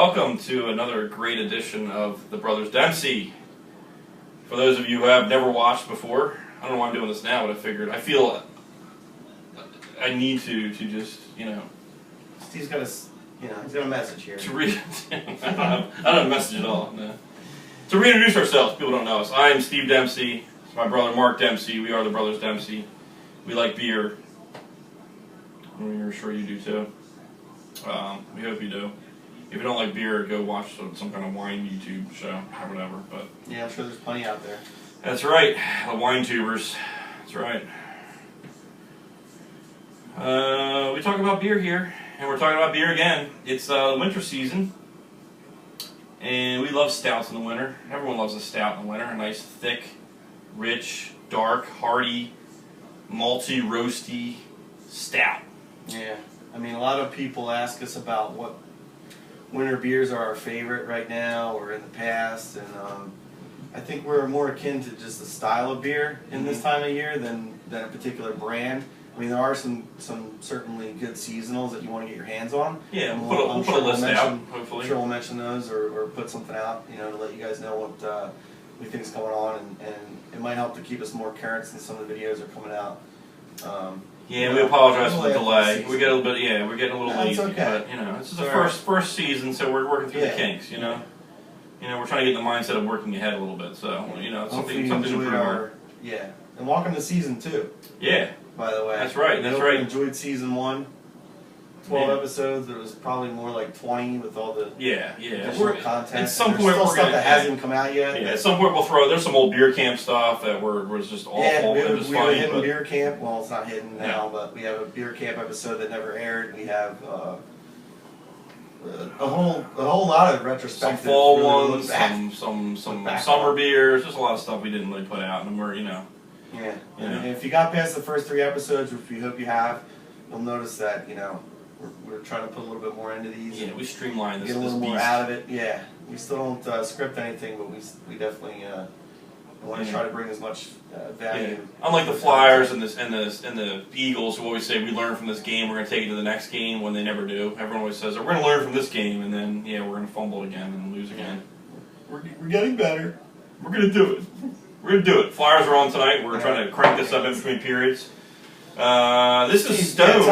Welcome to another great edition of the Brothers Dempsey. For those of you who have never watched before, I don't know why I'm doing this now, but I feel I need to just, Steve's got he's got a message here. To read, I don't have a message at all. No. To reintroduce ourselves, people don't know us. I am Steve Dempsey. It's my brother Mark Dempsey. We are the Brothers Dempsey. We like beer. We're sure you do too. We hope you do. If you don't like beer, go watch some kind of wine YouTube show or whatever. But yeah, I'm sure there's plenty out there. That's right, the wine tubers. That's right. We talk about beer here, and we're talking about beer again. It's winter season, and we love stouts in the winter. Everyone loves a stout in the winter. A nice, thick, rich, dark, hearty, malty, roasty stout. Yeah, I mean, a lot of people ask us about what winter beers are our favorite right now or in the past, and I think we're more akin to just the style of beer in this time of year than a particular brand. I mean, there are some certainly good seasonals that you want to get your hands on. Yeah, we'll put a list out, hopefully. I'm sure we'll mention those or put something out, to let you guys know what we think is going on, and it might help to keep us more current since some of the videos are coming out. Yeah, we apologize for the delay. We get a little bit, we're getting a little lazy, okay. But this is the first season, so we're working through the kinks. We're trying to get in the mindset of working ahead a little bit. So something to improve. And welcome to season 2. Yeah. By the way, that's right. That's right. Enjoyed season 1. 12 episodes. There was probably more like 20 with all the additional content. At some point, still stuff that hasn't even come out yet. Yeah, at some point we'll throw. There's some old beer camp stuff that was just awful. Yeah, we have a hidden but beer camp. Well, it's not hidden now, but we have a beer camp episode that never aired. We have a whole lot of retrospective. Some fall ones, some summer beers. There's a lot of stuff we didn't really put out, and we're Yeah. And if you got past the first 3 episodes, which we hope you have, you'll notice that we're trying to put a little bit more into these. Yeah, we streamlined this. Get a little more out of it. Yeah, we still don't script anything, but we definitely want to try to bring as much value. Yeah. Unlike the Flyers and the Eagles, who always say we learn from this game, we're going to take it to the next game, when they never do. Everyone always says we're going to learn from this game, and then we're going to fumble again and lose again. We're getting better. We're going to do it. We're going to do it. Flyers are on tonight. We're trying to crank this up in between periods. This is Stone.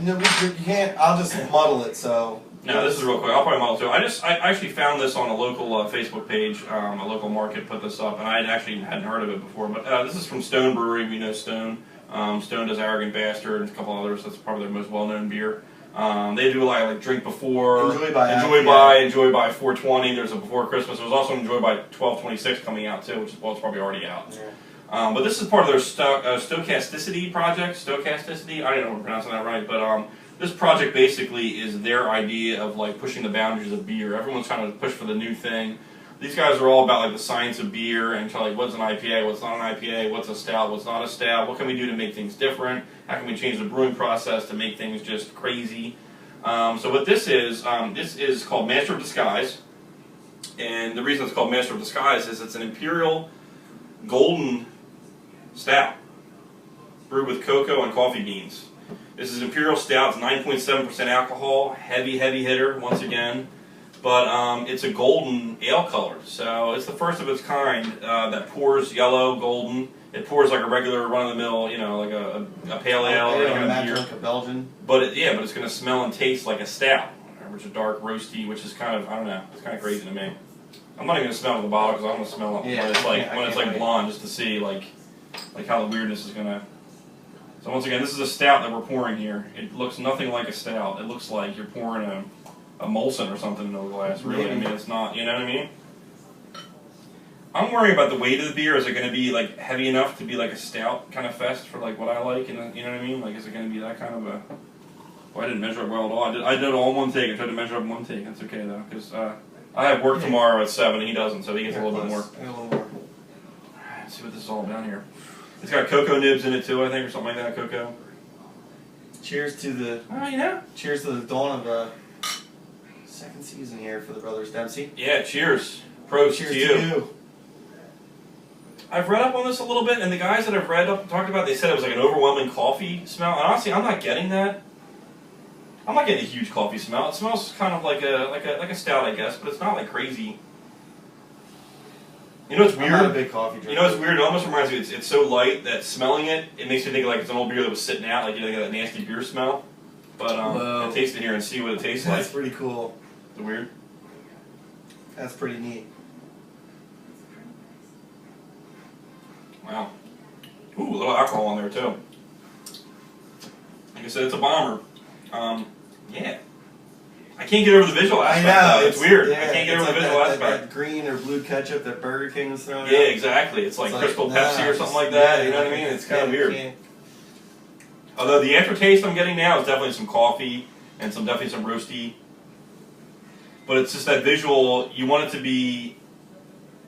No, you can't. I'll just muddle it. So no, this is real quick. I'll probably muddle too. I actually found this on a local Facebook page. A local market put this up, and I hadn't heard of it before. But this is from Stone Brewery. We know Stone. Stone does Arrogant Bastard and a couple others. That's probably their most well-known beer. They do like drink before, enjoy by 420. There's a before Christmas. There's also enjoy by 1226 coming out too, which is it's probably already out. Yeah. But this is part of their Stochasticity project. Stochasticity, I don't know if I'm pronouncing that right, but this project basically is their idea of like pushing the boundaries of beer. Everyone's trying to push for the new thing. These guys are all about like the science of beer and trying like what's an IPA, what's not an IPA, what's a stout, what's not a stout, what can we do to make things different, how can we change the brewing process to make things just crazy. So what this is called Master of Disguise, and the reason it's called Master of Disguise is it's an Imperial Golden Stout brewed with cocoa and coffee beans. This is Imperial Stout. It's 9.7% alcohol, heavy hitter once again, but it's a golden ale color. So it's the first of its kind that pours yellow, golden. It pours like a regular run-of-the-mill, like a pale ale or like a Belgian. But it's going to smell and taste like a stout, which is dark, roasty, which is kind of, I don't know, it's kind of crazy to me. I'm not even going to smell the bottle because I'm going to smell it when it's like blonde, just to see like how the weirdness is going to... So once again, this is a stout that we're pouring here. It looks nothing like a stout. It looks like you're pouring a Molson or something into a glass, really. I mean, it's not, you know what I mean? I'm worrying about the weight of the beer. Is it going to be like heavy enough to be like a stout kind of fest for like what I like? And you know what I mean? Like, is it going to be that kind of a... Well, I didn't measure it well at all. I did it all in one take. I tried to measure it in one take. That's okay, though, because I have work tomorrow at 7, and he doesn't, so he gets a little bit more. Let's see what this is all about here. It's got cocoa nibs in it too, I think, or something like that. Cocoa. Cheers to the. Cheers to the dawn of the second season here for the Brothers Dempsey. Yeah, cheers. Cheers to you. I've read up on this a little bit, and the guys that I've read up and talked about, they said it was like an overwhelming coffee smell. And honestly, I'm not getting that. I'm not getting a huge coffee smell. It smells kind of like a stout, I guess, but it's not like crazy. You know what's weird? I'm not a big coffee drinker. You know what's weird? It almost reminds me. It's so light that smelling it makes me think like it's an old beer that was sitting out, like you know, that nasty beer smell. But I taste it here and see what it tastes like. That's pretty cool. Is it weird? That's pretty neat. Wow. Ooh, a little alcohol in there too. Like I said, it's a bomber. Yeah. I can't get over the visual aspect. I know. It's weird. Yeah, I can't get it's over like the visual that aspect. green or blue ketchup that Burger King was throwing Yeah, out. exactly. It's like Crystal nah, Pepsi or something like that. yeah, You know what I mean? It's kind of weird. can't- Although the aftertaste I'm getting now is definitely some coffee and definitely some roasty. But it's just that visual. You want it to be.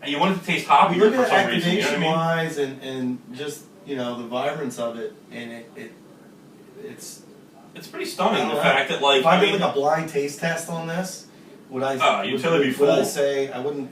You want it to taste hoppier Look for at some reason. You know what I mean? activation-wise and just, you know, the vibrance of it, and it's... It's pretty stunning I don't the know. fact that like If I did like a blind taste test on this, would I? you'd totally be would I full. say I wouldn't?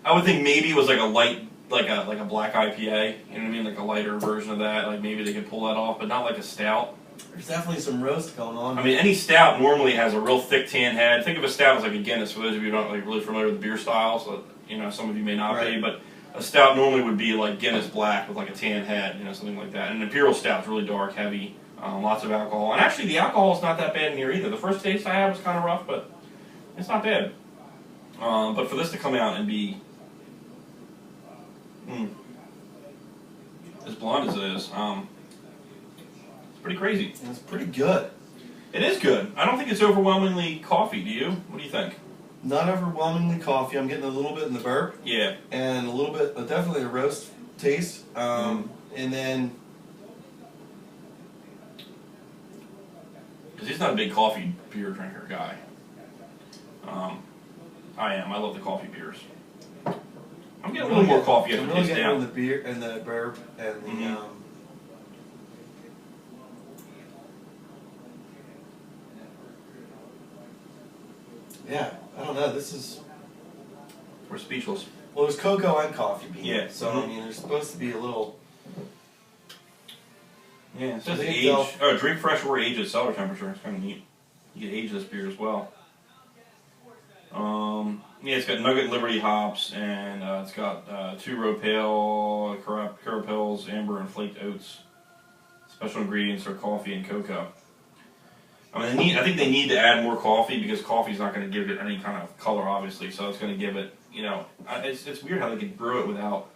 I would think maybe it was like a light, like a black IPA. You know what I mean? Like a lighter version of that. Like maybe they could pull that off, but not like a stout. There's definitely some roast going on. I mean, any stout normally has a real thick tan head. Think of a stout as like a Guinness. For those of you who aren't like really familiar with the beer styles, you know, some of you may not be, Right. but a stout normally would be like Guinness black with like a tan head, you know, something like that. And an imperial stout's really dark, heavy, lots of alcohol. And actually, the alcohol is not that bad in here either. The first taste I had was kind of rough, but it's not bad. But for this to come out and be as blonde as it is, it's pretty crazy. And it's pretty good. It is good. I don't think it's overwhelmingly coffee. Do you? What do you think? Not overwhelmingly coffee. I'm getting a little bit in the burp Yeah. and a little bit, definitely a roast taste. And then Because he's not a big coffee beer drinker guy. I am. I love the coffee beers. I'm getting a little more coffee as I'm it really tastes getting down. in the beer and the burp and the yeah. I don't know. This is We're speechless. well. There's cocoa and coffee bean. Yeah. So I mean, there's supposed to be a little. Yeah, it says I think age. Oh, drink fresh or age at cellar temperature. It's kind of neat. You can age this beer as well. Yeah, it's got Nugget Liberty hops, and it's got 2 row pale, Carapils, amber, and flaked oats. Special ingredients are coffee and cocoa. I mean, I think they need to add more coffee because coffee's not going to give it any kind of color, obviously. So it's going to give it, you know, it's weird how they can brew it without.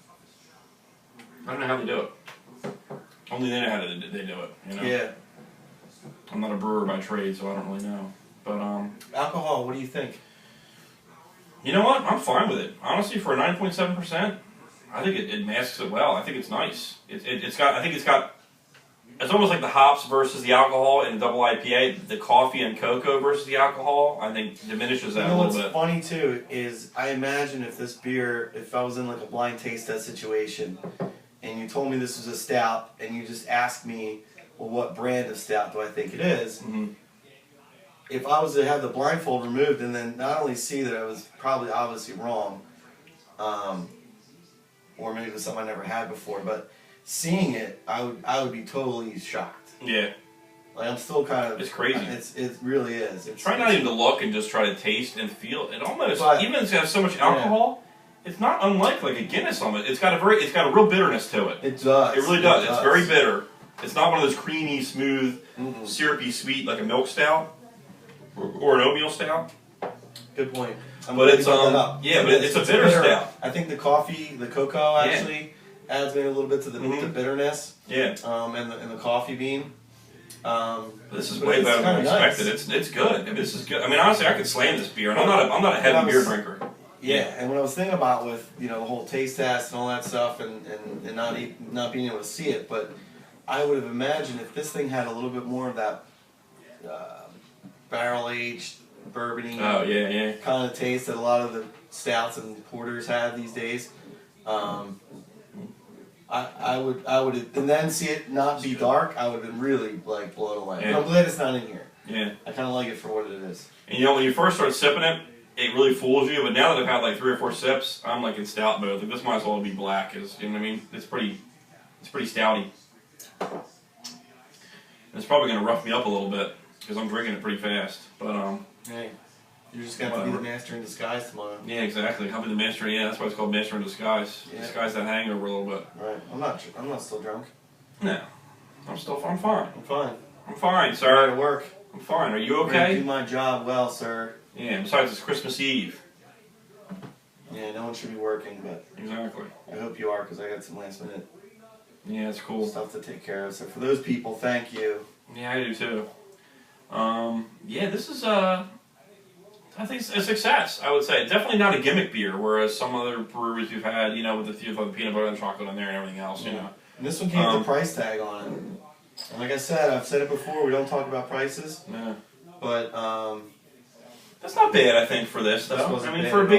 I don't know how they do it. Only they know how they do it. You know. Yeah. I'm not a brewer by trade, so I don't really know. But Alcohol. What do you think? you know what? I'm fine with it. Honestly, for a 9.7%, I think it masks it well. I think it's nice. It's got. I think it's got. It's almost like the hops versus the alcohol in a double IPA. The coffee and cocoa versus the alcohol, I think, diminishes that You know a what's little bit. funny too is I imagine if this beer, if I was in like a blind taste test situation, and you told me this was a stout, and you just asked me, well, what brand of stout do I think it is? Mm-hmm. If I was to have the blindfold removed and then not only see that I was probably obviously wrong, or maybe it was something I never had before, but seeing it, I would be totally shocked. Yeah. Like I'm still kind of. It's crazy. It really is. Try not even to look and just try to taste and feel. It almost, But- even if it's got so much alcohol, it's not unlike like a Guinness on it. It's got a real bitterness to it. It does. It really does. It's very bitter. It's not one of those creamy, smooth, Mm-mm. syrupy, sweet like a milk stout or an oatmeal stout. Good point. I'm But glad it's you brought that up. yeah, but it's a bitter stout. I think the coffee, the cocoa actually adds maybe a little bit to the, Mhm. the bitterness. Yeah. And the coffee bean. This is But way it's better than I kinda nice. expected. It's good. I mean, this is good. I mean, honestly, I could slam this beer, and I'm not a heavy beer drinker. Yeah, and what I was thinking about with the whole taste test and all that stuff, and not being able to see it, but I would have imagined if this thing had a little bit more of that barrel aged bourbony Oh yeah. kind of taste that a lot of the stouts and porters have these days. I would and then see it not be dark. I would have been really like blown away. Yeah. I'm glad it's not in here. Yeah. I kind of like it for what it is. And when you first start sipping it, it really fools you. But now that I've had like 3 or 4 sips, I'm like in stout mode. Like this might as well be black. You know what I mean? It's pretty stouty. It's probably gonna rough me up a little bit. because I'm drinking it pretty fast. But Hey, you're just gonna have to be the master in disguise tomorrow. yeah, exactly. I'll be the master. Yeah, that's why it's called master in disguise. Yeah. Disguise that hangover a little bit. Right. I'm not still drunk. No, I'm fine. I'm fine. I'm fine, I'm sir. ready to work. I'm fine. Are you I'm gonna do okay? my job well, sir. Yeah. Besides, it's Christmas Eve. Yeah, no one should be working, but Exactly. I hope you are because I got some last minute Yeah, it's cool. stuff to take care of. So for those people, thank you. Yeah, I do too. Yeah, this is I think it's a success. I would say definitely not a gimmick beer, whereas some other breweries we've had, you know, with the peanut butter and chocolate in there and everything else, you know. And this one came with a price tag on it. And like I said, I've said it before. We don't talk about prices, Yeah. but That's not bad, I think, for this. This Though. wasn't I mean, bad for a at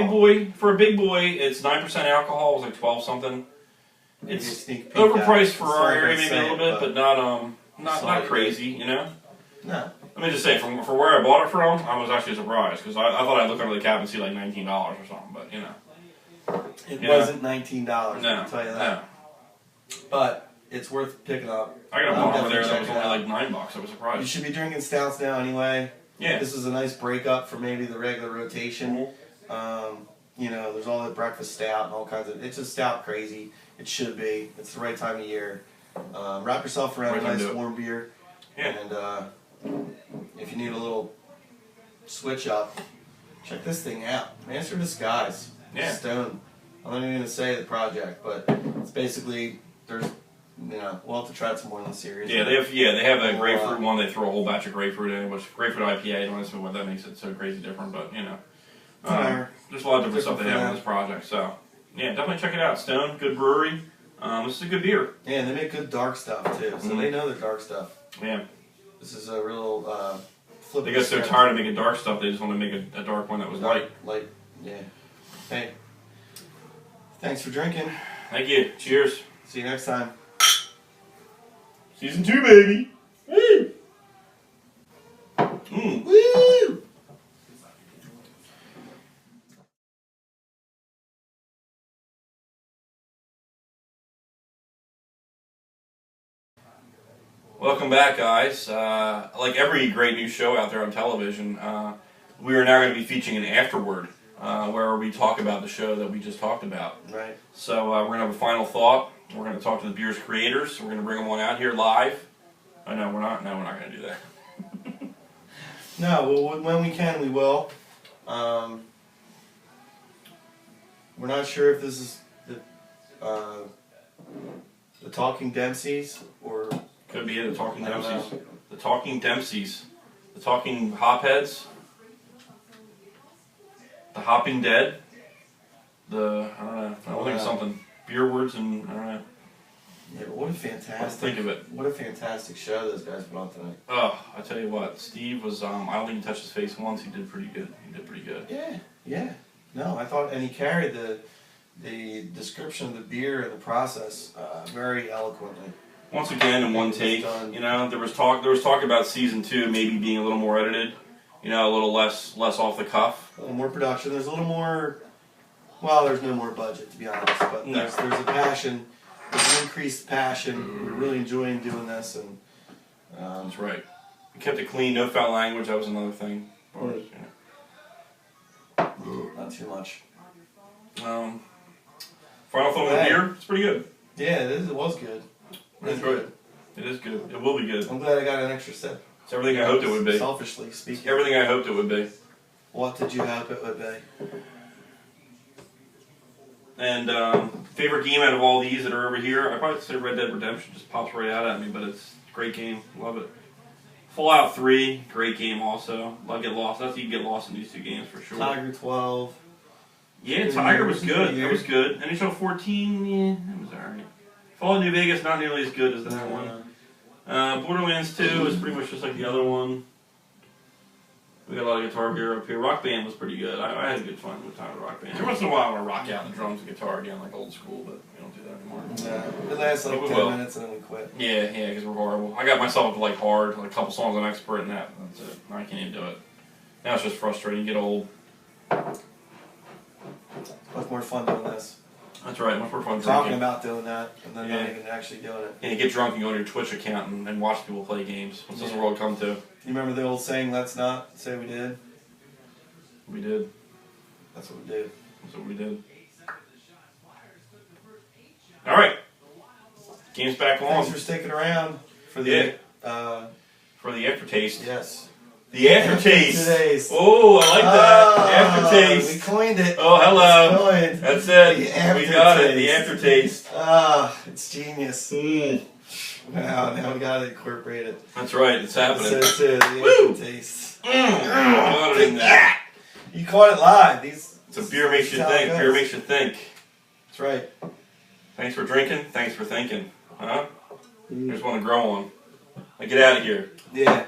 big all. boy, it's 9% alcohol. It was like 12 something. Maybe a It's sneak peek overpriced at it. for It's our not area, gonna maybe say a little it, bit, but not Solid crazy, you know. No. Let me just say, for where I bought it from, I was actually surprised because I thought I'd look under the cap and see like $19 or something, but you know. It Yeah. wasn't $19, I No, can tell you no. that. But it's worth picking up. I got a I'll bottle over there definitely that was check only it like $9. I was You surprised. should be drinking stouts now anyway. Yeah. This is a nice breakup for maybe the regular rotation. You know, there's all the breakfast stout and all kinds of. It's just stout crazy. It should be. It's the right time of year. Wrap yourself around Right a time to nice do it. warm beer. Yeah. And if you need a little switch up, check this thing out. Master Disguise. Yeah. Stone. I'm not even gonna say the project, but it's basically there's. You know, we'll have to try some more in the series. Yeah, they have a grapefruit one. They throw a whole batch of grapefruit in, which grapefruit IPA. Don't ask me what that makes it so crazy different, but you know, there's a lot of different stuff they have in this project. So yeah, definitely check it out. Stone, good brewery. This is a good beer. Yeah, and they make good dark stuff too, so they know their dark stuff. Yeah, This is a real flip. they got so tired of making dark stuff, they just want to make a dark one that was light. Light, yeah. Hey, thanks for drinking. Thank you. Cheers. See you next time. Season 2, baby. Woo! Woo! Welcome back, guys. Like every great new show out there on television, we are now going to be featuring an afterword, where we talk about the show that we just talked about. Right. So we're going to have a final thought. We're going to talk to the beer's creators. We're going to bring them on out here live. Oh, no, we're not. No, we're not going to do that. No, well, when we can, we will. We're not sure if this is the Talking Dempseys or Could be the Talking I don't know. Dempseys. The Talking Dempseys. The Talking Hopheads. The Hopping Dead. I don't know. I'll think of something. Beer words and, I don't know. yeah. But what a Let's fantastic! think of it. What a fantastic show those guys put on tonight. Oh, I tell you what, Steve was, I don't think he touched his face once. He did pretty good. He did pretty good. Yeah, yeah. No, I thought, and he carried the description of the beer and the process very eloquently. Once again, in one take, you know, there was talk about season 2 maybe being a little more edited, you know, a little less off the cuff. A little more production. There's a little more. Well, there's no more budget, to be honest, but No. there's a passion. There's an increased passion. We're really enjoying doing this, and That's right. We kept it clean, no foul language. That was another thing. Right. Not too much. Final thought on the beer. It's pretty good. Yeah, it was good. I enjoyed it. It is good. It will be good. I'm glad I got an extra sip. It's everything I hoped it would be. Selfishly It's speaking. everything I hoped it would be. What did you hope it would be? And favorite game out of all these that are over here, I'd probably say Red Dead Redemption. Just pops right out at me, but it's a great game. Love it. Fallout 3, great game also. I'll get lost. That's you can get lost in these two games for sure. Tiger 12. Yeah, Tiger was good. It was good. NHL 14, yeah, it was alright. Fallout New Vegas, not nearly as good as that one. Borderlands 2 is pretty much just like the other one. We got a lot of Guitar Hero up here. Rock Band was pretty good. I had good fun with time with Rock Band. Every once in a while I want to rock out the drums and guitar again, like old school, but we don't do that anymore. No, it lasts like But we 10 will. minutes and then we quit. Yeah, because we're horrible. I got myself up to like hard, like a couple songs I'm expert in that. That's it. I can't even do it. Now it's just frustrating. You get old. Much more fun doing this. That's right. Much more fun talking drinking. about doing that and then not even actually doing it. And you get drunk and go on your Twitch account and watch people play games. What's this world come to? You remember the old saying, let's not say we did? We did. That's what we did. That's what we did. All right. Game's back on. Thanks for sticking around for the for the aftertaste. Yes. The aftertaste. Aftertaste. Oh, I like that. Aftertaste. We coined it. Oh, hello. It's coined. That's it. The We got it. aftertaste. The aftertaste. It's genius. Mm. Wow, now we gotta incorporate it. That's right. It's happening. That's it, the Woo! aftertaste. Got it in there. You caught it live. So beer makes you That's how it think. goes. Beer makes you think. That's right. Thanks for drinking. Thanks for thinking. Huh? I just want to grow on. Now get out of here. Yeah.